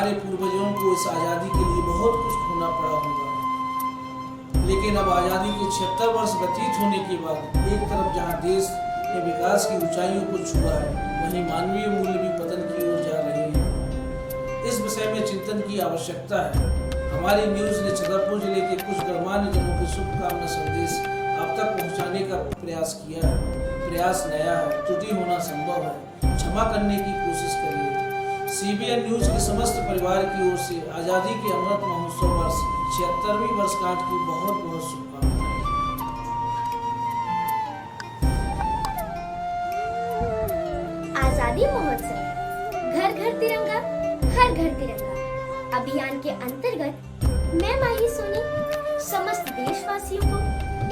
हमारे पूर्वजों को इस आज़ादी के लिए बहुत कुछ खोना पड़ा होगा, लेकिन अब आज़ादी के 76 वर्ष व्यतीत होने के बाद एक तरफ जहां देश ने विकास की ऊंचाइयों को छुआ है, वहीं मानवीय मूल्य भी पतन की ओर जा रहे हैं। इस विषय में चिंतन की आवश्यकता है। हमारी न्यूज़ ने छतरपुर जिले के कुछ गणमान्य जनों के शुभकामना संदेश आप तक पहुंचाने का प्रयास किया है। प्रयास नया है, त्रुटि होना संभव है, क्षमा करने की कोशिश करिए। CBN न्यूज़ के समस्त परिवार की ओर से आज़ादी के अमृत महोत्सव वर्ष 76वीं वर्षगांठ की बहुत बहुत शुभकामनाएं। आजादी महोत्सव घर घर तिरंगा हर घर तिरंगा अभियान के अंतर्गत मैं माही सोनी समस्त देशवासियों को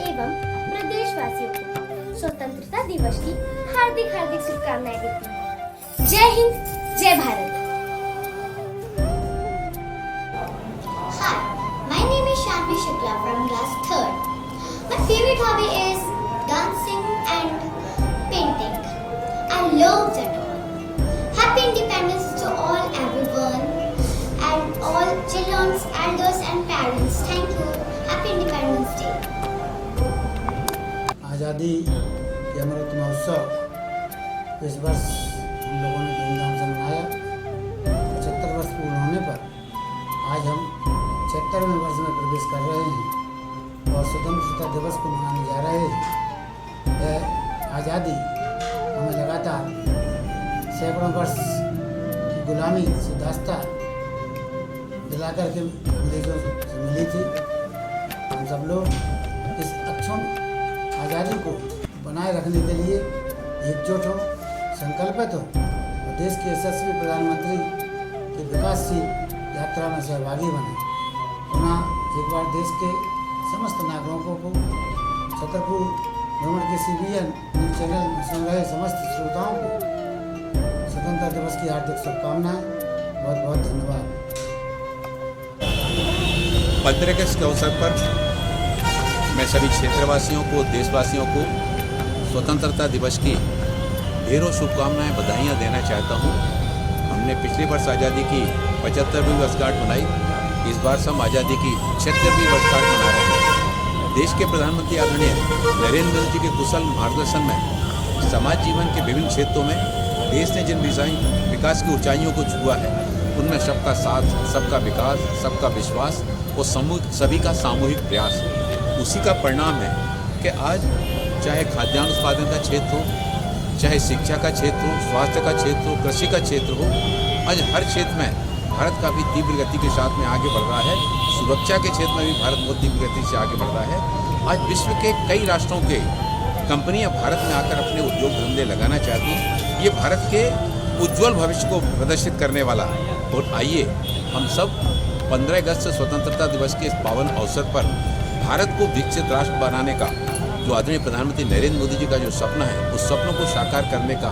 एवं प्रदेशवासियों को स्वतंत्रता दिवस की हार्दिक हार्दिक शुभकामनाएं देती हूँ। जय हिंद, जय Bharat. Hi, my name is Shanvi Shukla from class 3rd. My favorite hobby is dancing and painting. I love that all. Happy Independence to all everyone and all children, elders and parents. Thank you. Happy Independence Day. आज़ादी के अमृत महोत्सव इस वर्ष हम लोगों ने धूमधाम से मनाया। 75 वर्ष पूर्ण होने पर आज हम 76वें वर्ष में प्रवेश कर रहे हैं और स्वतंत्रता दिवस को मनाने जा रहे हैं। यह आज़ादी हमें लगातार सैकड़ों वर्ष की गुलामी से दास्ता दिलाकर के अंग्रेजों से मिली थी। हम सब लोग इस अक्षुण्ण आज़ादी को बनाए रखने के लिए एकजुट हों, संकल्पित हों और देश के यशस्वी प्रधानमंत्री की विकासशील यात्रा में सहभागी बने। पुनः एक बार देश के समस्त नागरिकों को छतरपुर भ्रमण के CBN न्यूज़ चैनल में सुन रहे समस्त श्रोताओं को स्वतंत्रता दिवस की हार्दिक शुभकामनाएं। बहुत बहुत धन्यवाद। 15 अगस्त के अवसर पर मैं सभी क्षेत्रवासियों को, देशवासियों को स्वतंत्रता दिवस की ढेरों शुभकामनाएं, बधाइयाँ देना चाहता हूँ। हमने पिछले वर्ष आज़ादी की 75वीं वर्षगांठ मनाई। इस बार हम आज़ादी की 76वीं वर्षगांठ मना रहे हैं। देश के प्रधानमंत्री आदरणीय नरेंद्र मोदी जी के कुशल मार्गदर्शन में समाज जीवन के विभिन्न क्षेत्रों में देश ने जिन विकास की ऊंचाइयों को छुआ है, उनमें सबका साथ, सबका विकास, सबका विश्वास और सभी का सामूहिक प्रयास, उसी का परिणाम है कि आज चाहे खाद्यान्न उत्पादन का क्षेत्र हो, चाहे शिक्षा का क्षेत्र हो, स्वास्थ्य का क्षेत्र हो, कृषि का क्षेत्र हो, आज हर क्षेत्र में भारत काफ़ी तीव्र गति के साथ में आगे बढ़ रहा है। सुरक्षा के क्षेत्र में भी भारत बहुत तीव्र गति से आगे बढ़ रहा है। आज विश्व के कई राष्ट्रों के कंपनियां भारत में आकर अपने उद्योग धंधे लगाना चाहती हैं। ये भारत के उज्जवल भविष्य को प्रदर्शित करने वाला है। और आइए हम सब 15 अगस्त स्वतंत्रता दिवस के इस पावन अवसर पर भारत को विकसित राष्ट्र बनाने का जो आदरणीय प्रधानमंत्री नरेंद्र मोदी जी का जो सपना है, उस सपनों को साकार करने का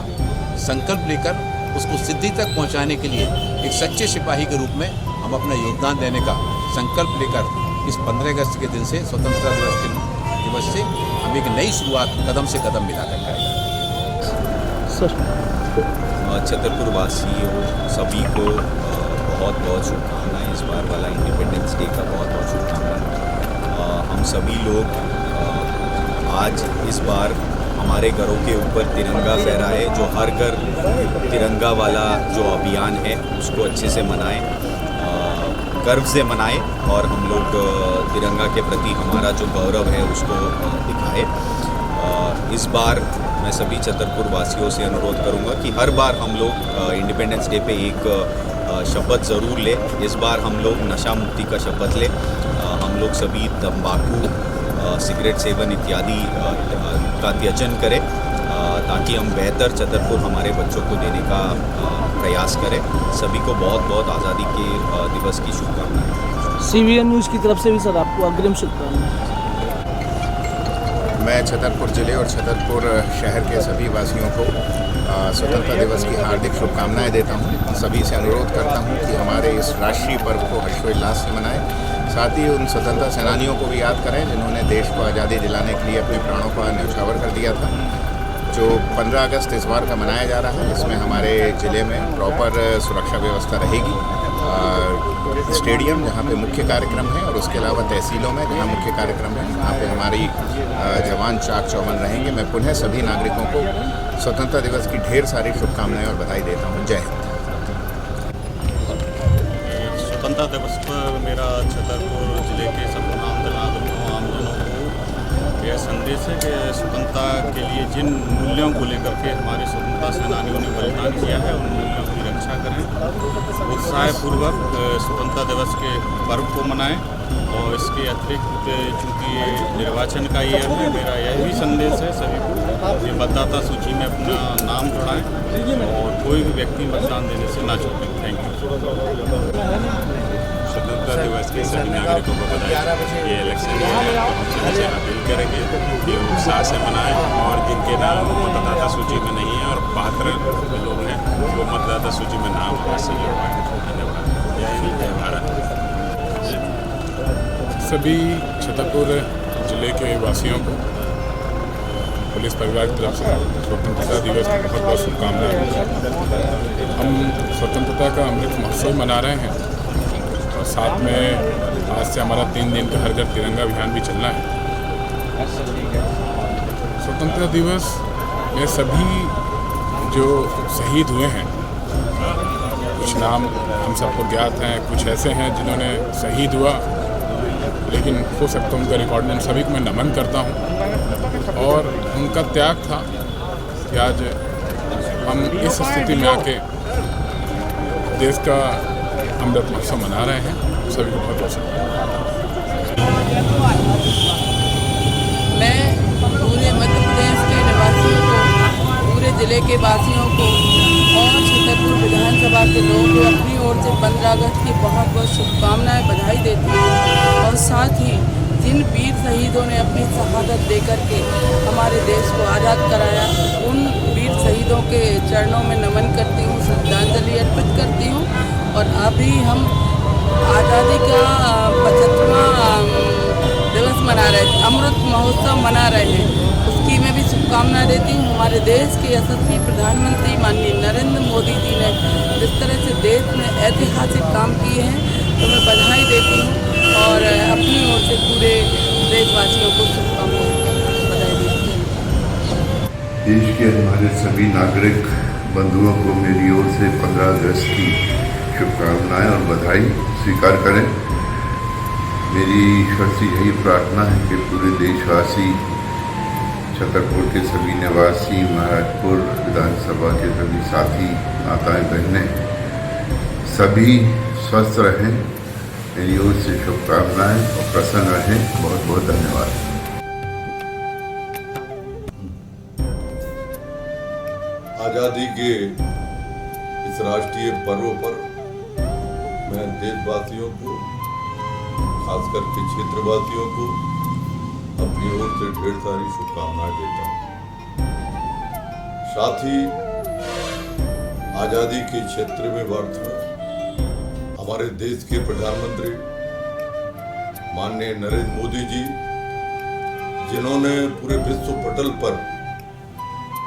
संकल्प लेकर उसको सिद्धि तक पहुंचाने के लिए एक सच्चे सिपाही के रूप में हम अपना योगदान देने का संकल्प लेकर इस 15 अगस्त के दिन से, स्वतंत्रता दिवस से हम एक नई शुरुआत कदम से कदम मिलाकर करेंगे। छतरपुर वासियों सभी को बहुत बहुत शुभकामनाएं। इस बार वाला इंडिपेंडेंस डे का बहुत बहुत शुभकामनाएं। हम सभी लोग आज इस बार हमारे घरों के ऊपर तिरंगा फहराए, जो हर घर तिरंगा वाला जो अभियान है उसको अच्छे से मनाएं, गर्व से मनाएं और हम लोग तिरंगा के प्रति हमारा जो गौरव है उसको दिखाएं। इस बार मैं सभी छतरपुर वासियों से अनुरोध करूंगा कि हर बार हम लोग इंडिपेंडेंस डे पे एक शपथ ज़रूर लें। इस बार हम लोग नशा मुक्ति का शपथ लें। हम लोग सभी तंबाकू, सिगरेट सेवन इत्यादि का त्याजन करें ताकि हम बेहतर छतरपुर हमारे बच्चों को देने का प्रयास करें। सभी को बहुत बहुत आज़ादी के दिवस की शुभकामनाएं। CBN न्यूज़ की तरफ से भी सर आपको अग्रिम शुभकामनाएं। मैं छतरपुर ज़िले और छतरपुर शहर के सभी वासियों को स्वतंत्रता दिवस की हार्दिक शुभकामनाएं देता हूं। सभी से अनुरोध करता हूं कि हमारे इस राष्ट्रीय पर्व को हर्षोल्लास से मनाएं। साथ ही उन स्वतंत्रता सेनानियों को भी याद करें जिन्होंने देश को आज़ादी दिलाने के लिए अपने प्राणों का न्यौछावर कर दिया था। जो 15 अगस्त इस बार का मनाया जा रहा है, इसमें हमारे ज़िले में प्रॉपर सुरक्षा व्यवस्था रहेगी। स्टेडियम जहाँ पे मुख्य कार्यक्रम है और उसके अलावा तहसीलों में जहाँ मुख्य कार्यक्रम है, वहाँ पे हमारी जवान चाक चौबंद रहेंगे। मैं पुनः सभी नागरिकों को स्वतंत्रता दिवस की ढेर सारी शुभकामनाएं और बधाई देता हूँ। जय हिंद। स्वतंत्रता दिवस पर मेरा छतरपुर जिले के संपूर्ण नागरिकों आमजनों को यह संदेश है कि स्वतंत्रता के लिए जिन मूल्यों को लेकर के हमारे स्वतंत्रता सेनानियों ने बलिदान किया है, उन मूल्यों की रक्षा करें, उत्साहपूर्वक स्वतंत्रता दिवस के पर्व को मनाएं। और इसके अतिरिक्त चूँकि ये निर्वाचन का ईयर है, मेरा यह भी संदेश है सभी को कि मतदाता सूची में अपना नाम जुड़ाएं और कोई भी व्यक्ति मतदान देने से ना छूटें। Thank you. स्वतंत्रता दिवस के सभी नागरिकों को बधाई। ये इलेक्शन है, हम सभी से अपील करेंगे कि उत्साह से मनाएं और जिनके नाम मतदाता सूची में नहीं है और 72 लोग हैं, वो मतदाता सूची में नाम अवश्य जुड़वाएं। धन्यवाद। जय हिंद, जय भारत। सभी छतरपुर जिले के वासियों को पुलिस परिवार की तरफ से स्वतंत्रता दिवस की बहुत बहुत शुभकामनाएं। हम स्वतंत्रता का अमृत महोत्सव मना रहे हैं और साथ में आज से हमारा 3 दिन का हर घर तिरंगा अभियान भी चलना है। स्वतंत्रता दिवस में सभी जो शहीद हुए हैं, कुछ नाम हम सबको ज्ञात हैं, कुछ ऐसे हैं जिन्होंने शहीद हुआ, लेकिन हो सकता है उनका रिकॉर्ड में, उन सभी को मैं नमन करता हूं। और उनका त्याग था कि आज हम इस स्थिति में आके देश का अमृत महोत्सव मना रहे हैं। सभी को बहुत बहुत मैं पूरे मध्य प्रदेश के निवासियों को, पूरे ज़िले के वासियों को और छतरपुर विधानसभा के लोगों को अपनी ओर से 15 अगस्त की बहुत बहुत शुभकामनाएं, बधाई देती हूँ। और साथ ही जिन वीर शहीदों ने अपनी शहादत देकर के हमारे देश को आज़ाद कराया, उन वीर शहीदों के चरणों में नमन करती हूँ, श्रद्धांजलि अर्पित करती हूँ। और अभी हम आज़ादी का 75वां दिवस मना रहे हैं, अमृत महोत्सव मना रहे हैं, उसकी मैं भी शुभकामनाएं देती हूँ। हमारे देश के यशस्वी प्रधानमंत्री माननीय नरेंद्र मोदी जी ने जिस तरह से देश में ऐतिहासिक काम किए हैं, तो मैं बधाई देती हूँ और अपनी ओर से पूरे देशवासियों को शुभकामनाएं बधाई देती हूँ। देश के हमारे सभी नागरिक बंधुओं को मेरी ओर से 15 अगस्त की शुभकामनाएं और बधाई स्वीकार करें। मेरी ईश्वर से यही प्रार्थना है कि पूरे देशवासी, छतरपुर के सभी निवासी, महाराजपुर विधानसभा के सभी साथी, माताएं, बहनें, सभी स्वस्थ रहें। मेरी ओर से शुभकामनाएं और प्रसन्न रहें। बहुत बहुत धन्यवाद। आज़ादी के इस राष्ट्रीय पर्व पर मैं देशवासियों को, खास करके क्षेत्रवासियों को अपनी ओर से ढेर सारी शुभकामनाएं देता हूँ। साथ ही आज़ादी के क्षेत्र में वर्ष में हमारे देश के प्रधानमंत्री माननीय नरेंद्र मोदी जी, जिन्होंने पूरे विश्व पटल पर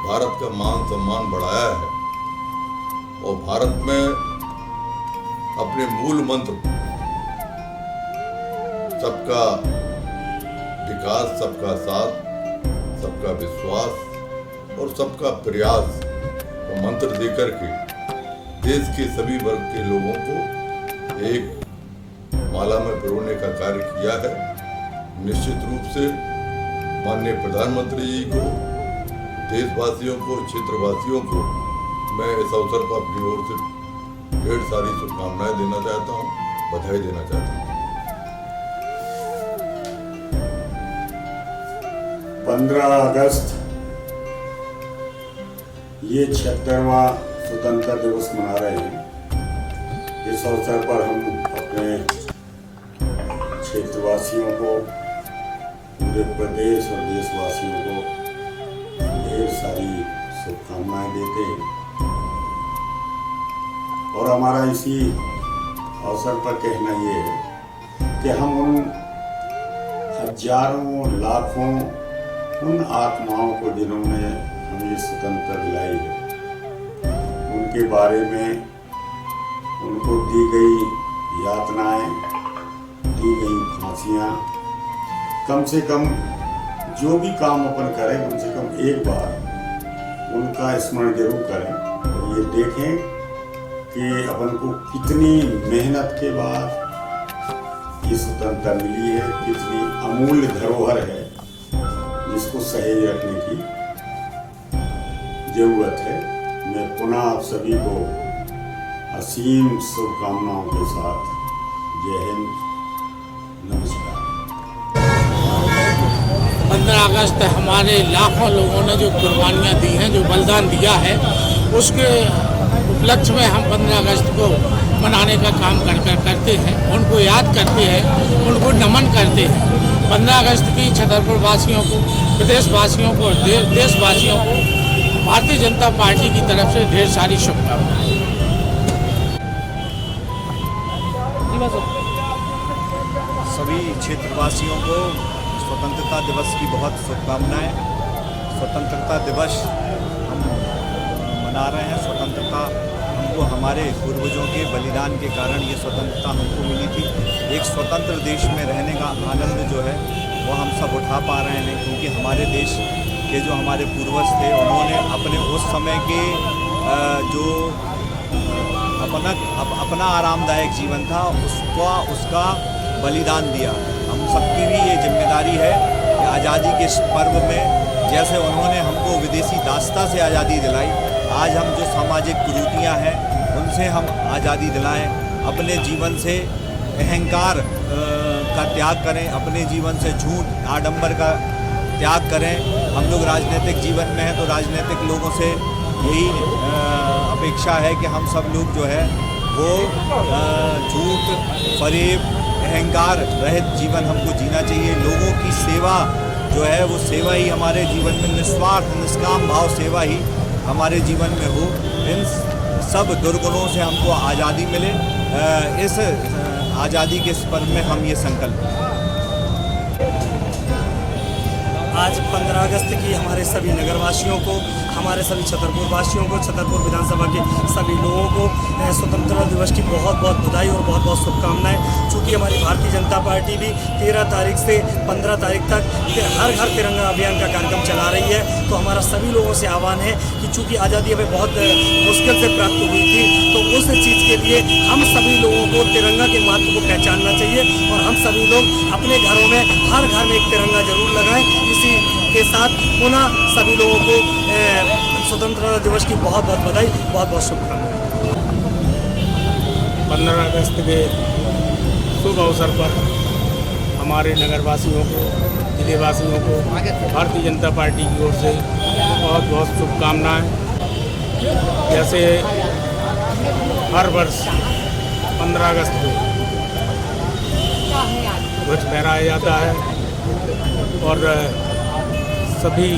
भारत का मान सम्मान बढ़ाया है और भारत में अपने मूल मंत्र सबका विकास, सबका साथ, सबका विश्वास और सबका प्रयास का मंत्र देकर के देश के सभी वर्ग के लोगों को एक माला में पिरोने का कार्य किया है। निश्चित रूप से माननीय प्रधानमंत्री जी को, देशवासियों को, क्षेत्रवासियों को मैं इस अवसर पर अपनी ओर से ढेर सारी शुभकामनाएं देना चाहता हूं, बधाई देना चाहता हूं। 15 अगस्त ये 76वां स्वतंत्रता दिवस मना रहे हैं। इस अवसर पर हम अपने क्षेत्रवासियों को, पूरे प्रदेश और देशवासियों को ढेर सारी शुभकामनाएं देते हैं। और हमारा इसी अवसर पर कहना ये है कि हम उन हजारों लाखों उन आत्माओं को जिन्होंने हमें स्वतंत्रता दिलाई है, उनके बारे में उनको दी गई यातनाएं, दी गई फांसियाँ, कम से कम जो भी काम अपन करें कम से कम एक बार उनका स्मरण जरूर करें और ये देखें कि अपन को कितनी मेहनत के बाद ये स्वतंत्रता मिली है, कितनी अमूल्य धरोहर है जिसको सहेज रखने की जरूरत है। मैं पुनः आप सभी को असीम शुभकामनाओं के साथ जय हिंद, नमस्कार। 15 अगस्त हमारे लाखों लोगों ने जो कुर्बानियाँ दी हैं, जो बलिदान दिया है, उसके उपलक्ष्य में हम 15 अगस्त को मनाने का काम करते हैं, उनको याद करते हैं, उनको नमन करते हैं। 15 अगस्त की छतरपुर वासियों को, प्रदेशवासियों को, देशवासियों को भारतीय जनता पार्टी की तरफ से ढेर सारी शुभकामनाएं। सभी क्षेत्रवासियों को स्वतंत्रता दिवस की बहुत शुभकामनाएं। स्वतंत्रता दिवस हम मना रहे हैं। स्वतंत्रता हमको हमारे पूर्वजों के बलिदान के कारण ये स्वतंत्रता हमको मिली थी। एक स्वतंत्र देश में रहने का आनंद जो है वो हम सब उठा पा रहे हैं, क्योंकि हमारे देश के जो हमारे पूर्वज थे उन्होंने अपने उस समय के जो अपना आरामदायक जीवन था उसका बलिदान दिया। हम सबकी भी ये जिम्मेदारी है कि आज़ादी के इस पर्व में जैसे उन्होंने हमको विदेशी दास्ता से आज़ादी दिलाई, आज हम जो सामाजिक कुरीतियाँ हैं उनसे हम आज़ादी दिलाएं। अपने जीवन से अहंकार का त्याग करें, अपने जीवन से झूठ आडंबर का त्याग करें। हम लोग राजनीतिक जीवन में हैं तो राजनीतिक लोगों से यही अपेक्षा है कि हम सब लोग जो है वो झूठ, फरेब, अहंकार रहित जीवन हमको जीना चाहिए। लोगों की सेवा जो है वो सेवा ही हमारे जीवन में, निस्वार्थ निष्काम भाव सेवा ही हमारे जीवन में हो। इन सब दुर्गुणों से हमको आज़ादी मिले। इस आज़ादी के इस पर्व में हम ये संकल्प। आज 15 अगस्त की हमारे सभी नगरवासियों को, हमारे सभी छतरपुर वासियों को, छतरपुर विधानसभा के सभी लोगों को स्वतंत्रता दिवस की बहुत बहुत बधाई और बहुत बहुत शुभकामनाएं। चूँकि हमारी भारतीय जनता पार्टी भी 13 तारीख से 15 तारीख तक हर घर तिरंगा अभियान का कार्यक्रम चला रही है, तो हमारा सभी लोगों से आह्वान है कि चूँकि आज़ादी हमें बहुत मुश्किल से प्राप्त हुई थी, तो उस चीज़ के लिए हम सभी लोगों को तिरंगा के महत्व को पहचानना चाहिए और हम सभी लोग अपने घरों में हर घर में एक तिरंगा जरूर लगाएं। इसी के साथ पुनः सभी लोगों को स्वतंत्रता दिवस की बहुत बहुत बधाई, बहुत बहुत शुभकामनाएं। 15 अगस्त के शुभ अवसर पर हमारे नगरवासियों को, जिलेवासियों को भारतीय जनता पार्टी की ओर से बहुत बहुत शुभकामनाएं। जैसे हर वर्ष 15 अगस्त को ध्वज फहराया जाता है और सभी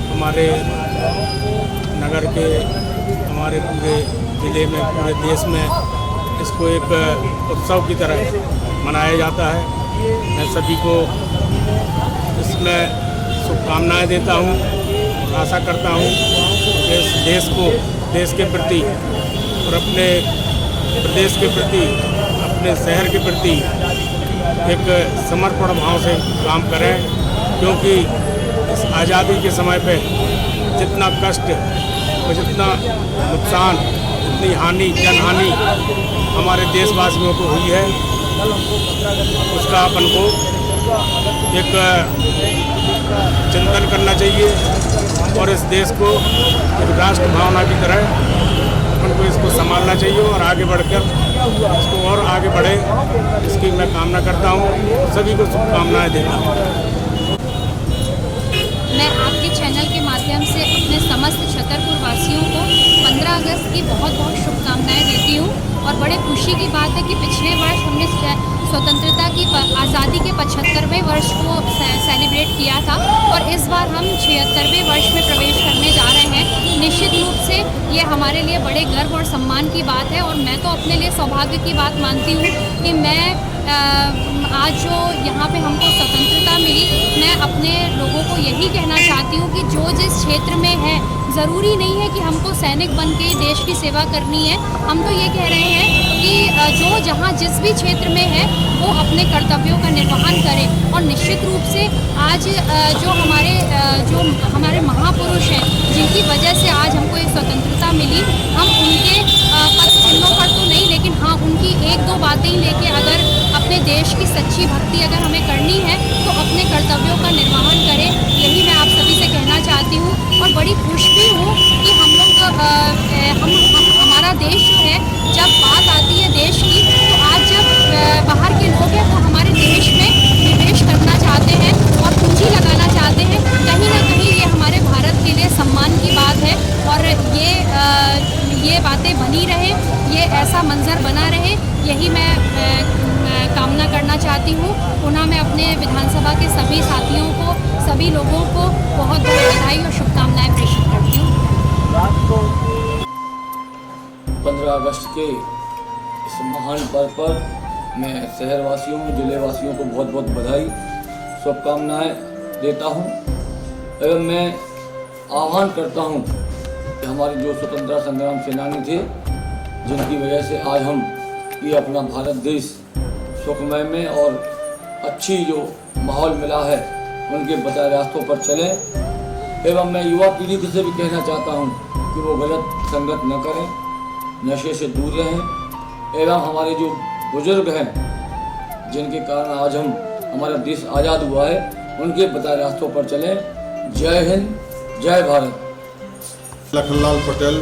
हमारे नगर के, हमारे पूरे ज़िले में, पूरे देश में इसको एक उत्सव की तरह मनाया जाता है। मैं सभी को इसमें शुभकामनाएं देता हूं और आशा करता हूं कि इस देश को, देश के प्रति और अपने प्रदेश के प्रति, अपने शहर के प्रति एक समर्पण भाव से काम करें, क्योंकि इस आज़ादी के समय पे जितना कष्ट और जितना नुकसान, जितनी हानि, जनहानि हमारे देशवासियों को हुई है, उसका अपन को एक चिंतन करना चाहिए और इस देश को एक राष्ट्र भावना की तरह अपन को इसको संभालना चाहिए और आगे बढ़कर इसको और आगे बढ़े, इसकी मैं कामना करता हूँ। सभी को शुभकामनाएं देता हूँ। मैं आपके चैनल के माध्यम से अपने समस्त छतरपुर वासियों को 15 अगस्त की बहुत बहुत शुभकामनाएं देती हूँ और बड़े खुशी की बात है कि पिछले वर्ष हमने स्वतंत्रता की आज़ादी के 75वें वर्ष को सेलिब्रेट किया था और इस बार हम 76वें वर्ष में प्रवेश करने जा रहे हैं। निश्चित रूप से ये हमारे लिए बड़े गर्व और सम्मान की बात है और मैं तो अपने लिए सौभाग्य की बात मानती हूँ कि मैं आज जो यहाँ पे हमको स्वतंत्रता मिली, मैं अपने लोगों को यही कहना चाहती हूँ कि जो जिस क्षेत्र में है, ज़रूरी नहीं है कि हमको सैनिक बन के देश की सेवा करनी है। हम तो ये कह रहे हैं कि जो जहाँ जिस भी क्षेत्र में है वो अपने कर्तव्यों का निर्वहन करे और निश्चित रूप से आज जो हमारे महापुरुष हैं जिनकी वजह से आज हमको ये स्वतंत्रता मिली, हम उनके पद चिन्हों पर तो नहीं, लेकिन हाँ उनकी एक दो बातें ही लेके अगर अपने देश की सच्ची भक्ति अगर हमें करनी है तो अपने कर्तव्यों का निर्वहन करें, यही मैं आप सभी से कहना चाहती हूँ। और बड़ी खुश भी हूँ कि हम लोग हमारा देश जो है, जब बात आती है देश की, तो आज जब बाहर के लोग हैं वो हमारे देश में निवेश करना चाहते हैं और पूंजी लगाना चाहते हैं, कहीं ना कहीं ये हमारे भारत के लिए सम्मान की बात है और ये बातें बनी रहे, ये ऐसा मंजर बना रहे, यही मैं कामना करना चाहती हूँ। पुनः मैं अपने विधानसभा के सभी साथियों को, सभी लोगों को बहुत बहुत बधाई और शुभकामनाएं प्रेषित करती हूँ। 15 अगस्त के इस महान पर्व पर मैं शहरवासियों, जिलेवासियों को बहुत बहुत बधाई, शुभकामनाएं देता हूँ एवं मैं आह्वान करता हूँ कि हमारे जो स्वतंत्रता संग्राम सेनानी थे, जिनकी वजह से आज हम ये अपना भारत देश सुखमय में और अच्छी जो माहौल मिला है, उनके बताए रास्तों पर चलें। एवं मैं युवा पीढ़ी से भी कहना चाहता हूँ कि वो गलत संगत न करें, नशे से दूर रहें एवं हमारे जो बुजुर्ग हैं जिनके कारण आज हमारा देश आज़ाद हुआ है, उनके बताए रास्तों पर चलें। जय हिंद, जय भारत। लखनलाल पटेल,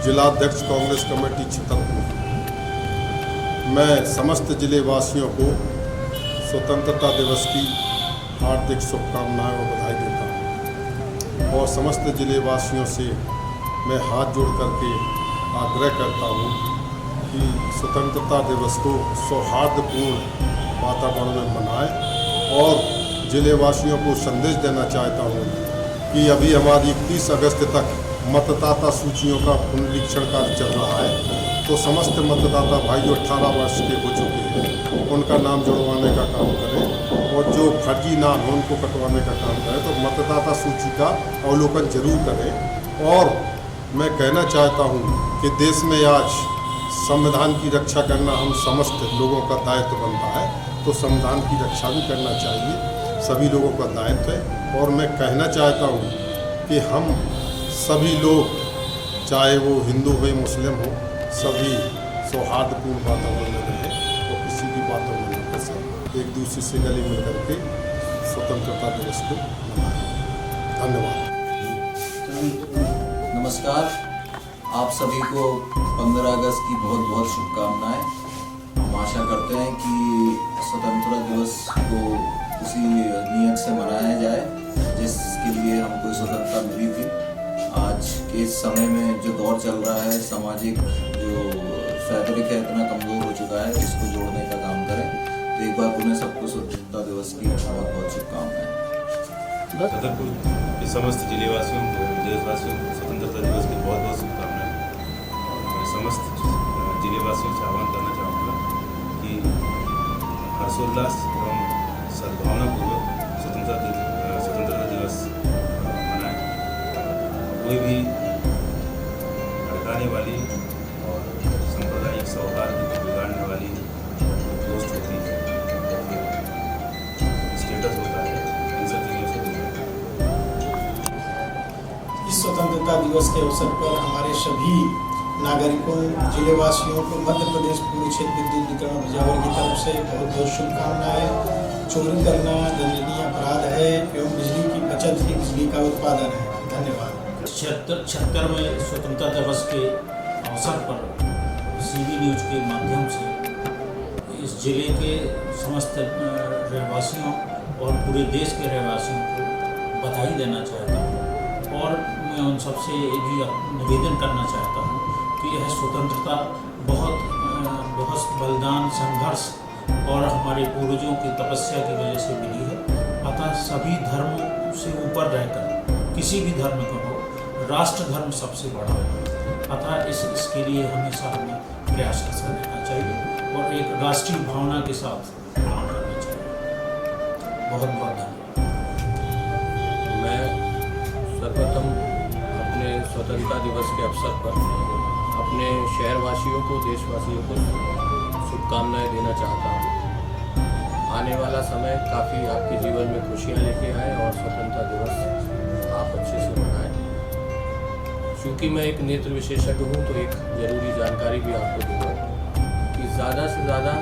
जिलाध्यक्ष कांग्रेस कमेटी छतरपुर। मैं समस्त जिले वासियों को स्वतंत्रता दिवस की हार्दिक शुभकामनाएं और बधाई देता हूं और समस्त जिले वासियों से मैं हाथ जोड़ करके आग्रह करता हूं कि स्वतंत्रता दिवस को सौहार्दपूर्ण वातावरण में मनाएं और जिले वासियों को संदेश देना चाहता हूं कि अभी हमारी 31 अगस्त तक मतदाता सूचियों का पुनरीक्षण कार्य चल रहा है, तो समस्त मतदाता भाई जो 18 वर्ष के हो चुके हैं उनका नाम जुड़वाने का काम करें और जो फर्जी नाम है उनको कटवाने का काम करें। तो मतदाता सूची का अवलोकन जरूर करें। और मैं कहना चाहता हूं कि देश में आज संविधान की रक्षा करना हम समस्त लोगों का दायित्व बनता है, तो संविधान की रक्षा भी करना चाहिए, सभी लोगों का दायित्व है। और मैं कहना चाहता हूँ कि हम सभी लोग, चाहे वो हिंदू हो मुस्लिम हो, सभी सौहार्दपूर्ण वातावरण में रहें और किसी भी बातों में न फंसे, एक दूसरे से गले मिल करके स्वतंत्रता दिवस को मनाएं। धन्यवाद। नमस्कार, आप सभी को 15 अगस्त की बहुत बहुत शुभकामनाएं। हम आशा करते हैं कि स्वतंत्रता दिवस को उसी नियत से मनाया जाए जिसके लिए हमको स्वतंत्रता मिली थी। आज के समय में जो दौर चल रहा है, सामाजिक जो फैब्रिक है इतना कमज़ोर हो चुका है, इसको जोड़ने का काम करें। तो एक बार पुनः सबको स्वतंत्रता दिवस की बहुत बहुत शुभकामनाएं। छतरपुर के समस्त जिलेवासियों को, देशवासियों को स्वतंत्रता दिवस की बहुत बहुत शुभकामनाएं। मैं समस्त जिलेवासियों से आह्वान करना चाहूँगा कि हर्षोल्लास एवं सद्भावनापूर्वक स्वतंत्रता दिवस मनाएं। कोई भी भड़काने वाली और सांप्रदायिक सौहार्द को बिगाड़ने वाली पोस्ट होती है, स्टेटस होता है, इन सब चीज़ों से इस स्वतंत्रता दिवस के अवसर पर हमारे सभी नागरिकों, जिलेवासियों को मध्य प्रदेश पूर्व क्षेत्र विद्युत वितरण विभाग की तरफ से बहुत बहुत शुभकामनाएं। चोरी करना दंडनीय अपराध है एवं बिजली की बचत ही बिजली का उत्पादन है। धन्यवाद। 76वें स्वतंत्रता दिवस के अवसर पर CB न्यूज के माध्यम से इस जिले के समस्त रहवासियों और पूरे देश के रहवासियों को बधाई देना चाहता हूँ और मैं उन सबसे ये भी निवेदन करना चाहता हूँ कि यह स्वतंत्रता बहुत बहुत बलिदान, संघर्ष और हमारे पूर्वजों की तपस्या की वजह से मिली है। अतः सभी धर्मों से ऊपर रहकर किसी भी धर्म का हो, राष्ट्र धर्म सबसे बड़ा है। अतः इसके लिए हमेशा हमें प्रयासरत रहना चाहिए और एक राष्ट्रीय भावना के साथ काम करना चाहिए। बहुत बहुत धन्यवाद। मैं सर्वप्रथम अपने स्वतंत्रता दिवस के अवसर पर अपने शहरवासियों को, देशवासियों को शुभकामनाएं देना चाहता हूँ। आने वाला समय काफ़ी आपके जीवन में खुशियाँ लेके आए और स्वतंत्रता दिवस आप अच्छे से मनाएं। चूँकि मैं एक नेत्र विशेषज्ञ हूँ तो एक ज़रूरी जानकारी भी आपको दूँगा कि ज़्यादा से ज़्यादा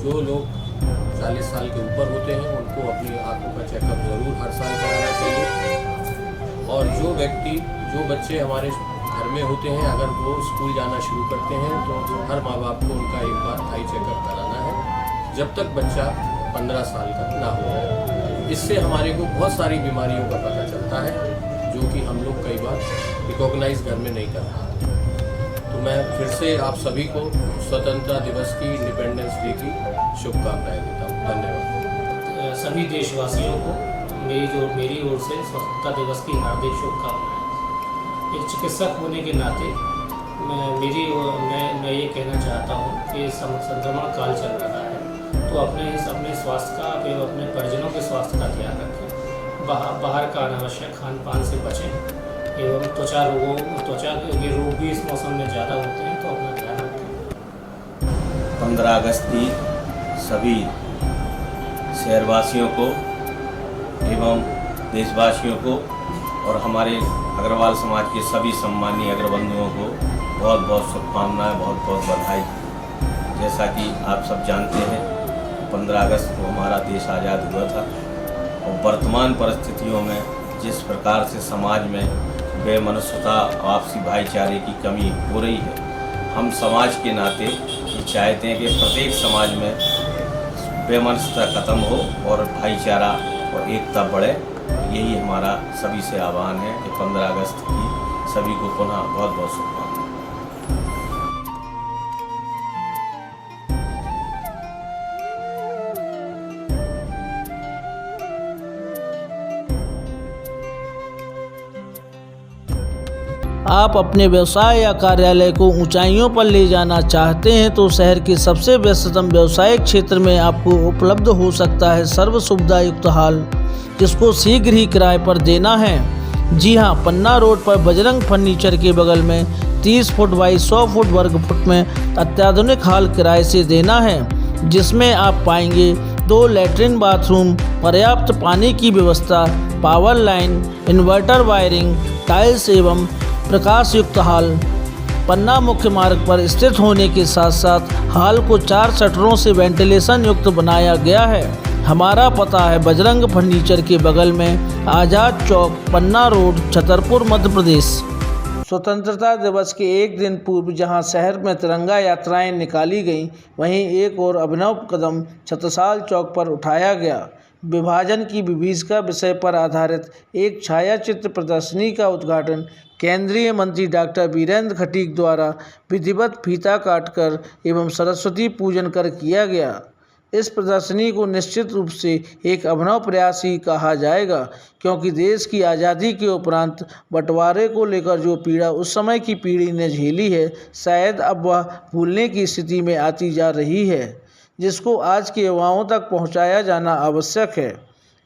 जो लोग 40 साल के ऊपर होते हैं उनको अपनी आँखों का चेकअप ज़रूर हर साल कराना चाहिए। और जो बच्चे हमारे घर में होते हैं, अगर वो स्कूल जाना शुरू करते हैं तो हर माँ बाप को उनका एक बार आई चेकअप कराना है जब तक बच्चा 15 साल का ना हो जाए। इससे हमारे को बहुत सारी बीमारियों का पता चलता है जो कि हम लोग कई बार रिकॉग्नाइज घर में नहीं कर पाते। तो मैं फिर से आप सभी को स्वतंत्रता दिवस की, इंडिपेंडेंस डे की शुभकामनाएं देता हूँ। धन्यवाद। सभी देशवासियों को मेरी ओर से स्वतंत्रता दिवस की हार्दिक शुभकामनाएं। एक चिकित्सक होने के नाते मैं ये कहना चाहता हूँ कि संक्रमण काल चल रहा है तो अपने स्वास्थ्य का एवं अपने परिजनों के स्वास्थ्य का ध्यान रखें। बाहर का अनावश्यक खान पान से बचें एवं त्वचा के रोग भी इस मौसम में ज़्यादा होते हैं तो अपना ध्यान रखें। 15 अगस्त की सभी शहरवासियों को एवं देशवासियों को और हमारे अग्रवाल समाज के सभी सम्मानीय अग्रबंधुओं को बहुत बहुत शुभकामनाएं, बहुत बहुत बधाई। जैसा कि आप सब जानते हैं 15 अगस्त को हमारा देश आज़ाद हुआ था और वर्तमान परिस्थितियों में जिस प्रकार से समाज में बेमनुष्यता, आपसी भाईचारे की कमी हो रही है, हम समाज के नाते ये चाहते हैं कि प्रत्येक समाज में बेमनुष्यता खत्म हो और भाईचारा और एकता बढ़े। यही हमारा सभी से आह्वान है कि 15 अगस्त की सभी को पुनः बहुत बहुत शुभकामनाएं। आप अपने व्यवसाय या कार्यालय को ऊंचाइयों पर ले जाना चाहते हैं तो शहर के सबसे व्यस्ततम व्यवसायिक क्षेत्र में आपको उपलब्ध हो सकता है सर्व सुविधा युक्त हॉल, जिसको शीघ्र ही किराए पर देना है। जी हां, पन्ना रोड पर बजरंग फर्नीचर के बगल में 30 फुट बाई 100 फुट वर्ग फुट में अत्याधुनिक हॉल किराए से देना है, जिसमें आप पाएंगे 2 लैट्रिन बाथरूम, पर्याप्त पानी की व्यवस्था, power line, inverter wiring, tiles एवं प्रकाश युक्त हॉल। पन्ना मुख्य मार्ग पर स्थित होने के साथ साथ हॉल को 4 शटरों से वेंटिलेशन युक्त बनाया गया है। हमारा पता है बजरंग फर्नीचर के बगल में आज़ाद चौक, पन्ना रोड, छतरपुर, मध्य प्रदेश। स्वतंत्रता दिवस के एक दिन पूर्व जहां शहर में तिरंगा यात्राएं निकाली गईं, वहीं एक और अभिनव कदम छत्रसाल चौक पर उठाया गया। विभाजन की विभीषिका विषय पर आधारित एक छायाचित्र प्रदर्शनी का उद्घाटन केंद्रीय मंत्री डॉक्टर वीरेंद्र खटीक द्वारा विधिवत फीता काटकर एवं सरस्वती पूजन कर किया गया। इस प्रदर्शनी को निश्चित रूप से एक अभिनव प्रयास ही कहा जाएगा, क्योंकि देश की आज़ादी के उपरांत बंटवारे को लेकर जो पीड़ा उस समय की पीढ़ी ने झेली है, शायद अब वह भूलने की स्थिति में आती जा रही है, जिसको आज के युवाओं तक पहुंचाया जाना आवश्यक है।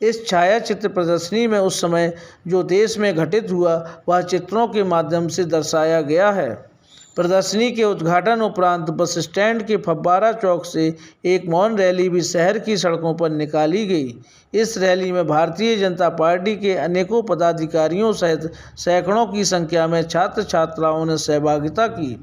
इस छायाचित्र प्रदर्शनी में उस समय जो देश में घटित हुआ वह चित्रों के माध्यम से दर्शाया गया है। प्रदर्शनी के उद्घाटन उपरांत बस स्टैंड के फव्वारा चौक से एक मौन रैली भी शहर की सड़कों पर निकाली गई। इस रैली में भारतीय जनता पार्टी के अनेकों पदाधिकारियों सहित सैकड़ों की संख्या में छात्र छात्राओं ने सहभागिता की।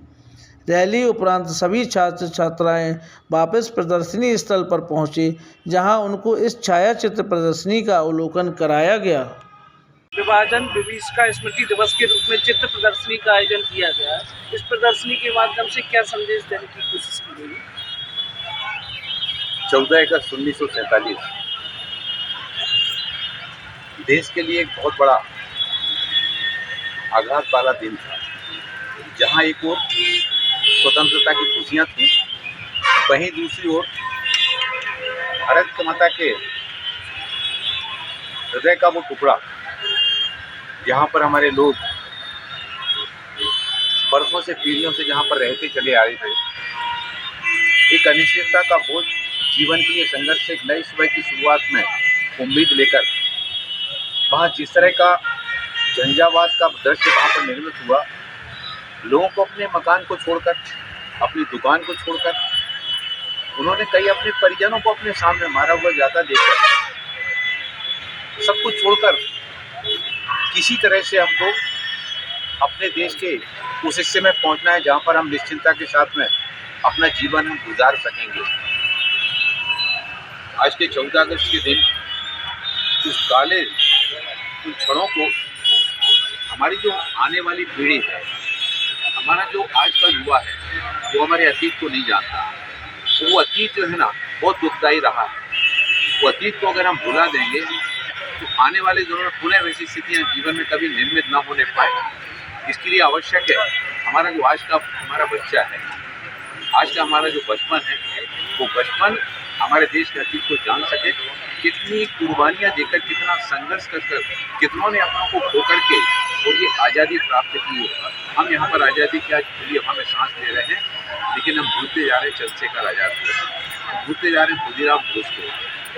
रैली उपरांत सभी छात्र छात्राएं वापस प्रदर्शनी स्थल पर पहुंचे, जहां उनको इस छायाचित्र प्रदर्शनी का अवलोकन कराया गया। विभाजन विभीषिका स्मृति दिवस के रूप में चित्र प्रदर्शनी का आयोजन किया गया। इस प्रदर्शनी के माध्यम से क्या संदेश देने की कोशिश की गई? 14 अगस्त 1947 देश के लिए एक बहुत बड़ा आघात वाला दिन था, जहां एक और स्वतंत्रता की खुशियाँ थीं, वहीं दूसरी ओर भारत माता के हृदय का वो टुकड़ा जहाँ पर हमारे लोग बरसों से पीढ़ियों से जहाँ पर रहते चले आ रहे थे, एक अनिश्चितता का बोझ, जीवन के लिए संघर्ष, एक नई सुबह की शुरुआत में उम्मीद लेकर वहाँ जिस तरह का झंझावात का दृश्य वहाँ पर निर्मित हुआ, लोगों को अपने मकान को छोड़कर, अपनी दुकान को छोड़कर, उन्होंने कई अपने परिजनों को अपने सामने मारा हुआ जाता देखकर सब कुछ छोड़कर किसी तरह से हमको अपने देश के उस हिस्से में पहुंचना है जहां पर हम निश्चिंतता के साथ में अपना जीवन हम गुजार सकेंगे। आज के 14 अगस्त के दिन उस काले उन क्षणों को हमारी जो आने वाली पीढ़ी है, हमारा जो आज का युवा है, वो हमारे अतीत को नहीं जानता। वो अतीत जो है ना, बहुत दुखदायी रहा है। वो अतीत को अगर हम भुला देंगे तो आने वाले दिनों में पुनः वैसी स्थितियाँ जीवन में कभी निर्मित ना होने पाए। इसके लिए आवश्यक है हमारा जो आज का हमारा बच्चा है, आज का हमारा जो बचपन है, वो बचपन हमारे देश के अतीत को जान सके, कितनी कुर्बानियाँ देकर, कितना संघर्ष कर कितनों ने अपनों को खो करके और ये आज़ादी प्राप्त की है। हम यहाँ पर आज़ादी की आज खुली हवा में सांस ले रहे हैं, लेकिन हम भूलते जा रहे हैं चंद्रशेखर आज़ाद को, हम भूलते जा रहे हैं खुदीराम बोस को,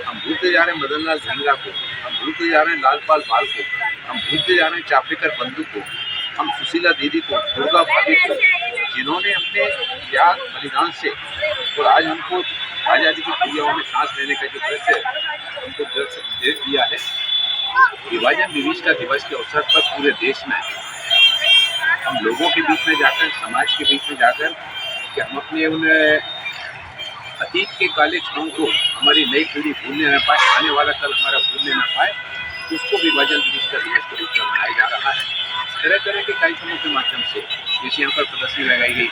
हम भूलते जा रहे हैं मदन लाल धिंगरा को, हम भूलते जा रहे हैं लालपाल बाल को, हम भूलते जा रहे हैं चापेकर बंधु को, हम सुशीला दीदी को, दुर्गा भाभी को, जिन्होंने अपने त्याग बलिदान से और आज हमको आज़ादी की खुली हवा में सांस लेने का जो दृश्य हमको दे दिया है। विभाजन विभीषिका दिवस के अवसर पर पूरे देश में हम लोगों के बीच में जाकर, समाज के बीच में जाकर कि हम अपने उन अतीत के काले क्षणों को हमारी नई पीढ़ी भूलने न पाए, आने वाला कल हमारा भूलने न पाए, उसको विभाजन विभीषिका दिवस के रूप में मनाया जा रहा है। तरह तरह के कार्यक्रमों के माध्यम से, जैसे यहाँ पर प्रदर्शनी लगाई गई,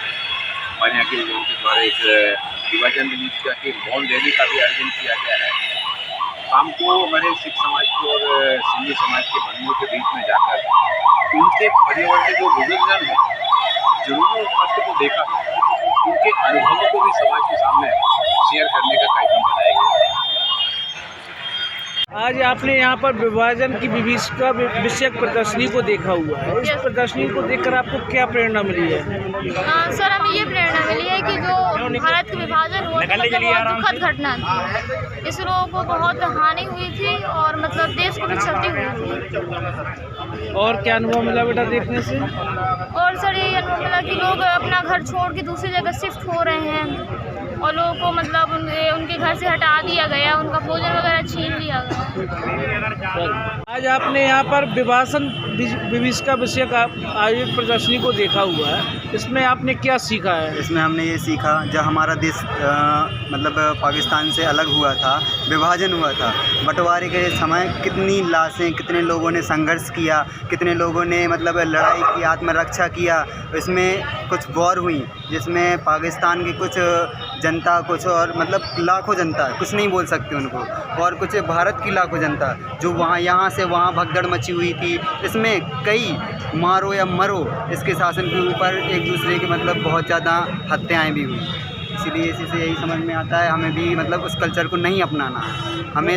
हमारे यहाँ के लोगों के द्वारा एक विभाजन विभीषिका की मौन रैली का भी आयोजन किया गया है। शाम को हमारे सिख समाज को और सिंधी समाज के बंधुओं के बीच में जाकर उनके परिवार के जो बुजुर्गजन हैं, जिन्होंने उस रास्ते को देखा, उनके अनुभवों को भी समाज के सामने शेयर करने का कार्यक्रम बनाया गया। आज आपने यहाँ पर विभाजन की विभीषिका विषयक प्रदर्शनी को देखा हुआ है। इस प्रदर्शनी को देखकर आपको क्या प्रेरणा मिली है? सर, हमें ये प्रेरणा मिली है कि जो भारत का विभाजन हुआ था, मतलब बहुत दुखद घटना थी। इस लोगों को बहुत हानि हुई थी और मतलब देश को भी क्षति हुई थी। और क्या अनुभव मिला बेटा देखने से? और सर, ये अनुभव मिला कि लोग अपना घर छोड़ के दूसरी जगह शिफ्ट हो रहे हैं और लोगों को मतलब उनके घर से हटा दिया गया, उनका भोजन वगैरह छीन लिया गया। आज आपने यहाँ पर विभाजन विभीषिका विषयक आयोजित प्रदर्शनी को देखा हुआ है, इसमें आपने क्या सीखा है? इसमें हमने ये सीखा, जब हमारा देश मतलब पाकिस्तान से अलग हुआ था, विभाजन हुआ था, बंटवारे के समय कितनी लाशें, कितने लोगों ने संघर्ष किया, कितने लोगों ने मतलब लड़ाई की, आत्मरक्षा किया। इसमें कुछ वॉर हुई जिसमें पाकिस्तान की कुछ जनता, कुछ और मतलब लाखों जनता, कुछ नहीं बोल सकते उनको, और कुछ भारत की लाखों जनता जो वहाँ यहाँ से वहाँ भगदड़ मची हुई थी। इसमें कई मारो या मरो इसके शासन के ऊपर एक दूसरे के मतलब बहुत ज़्यादा हत्याएं भी हुई। इसीलिए इसी से यही समझ में आता है हमें भी मतलब उस कल्चर को नहीं अपनाना है। हमें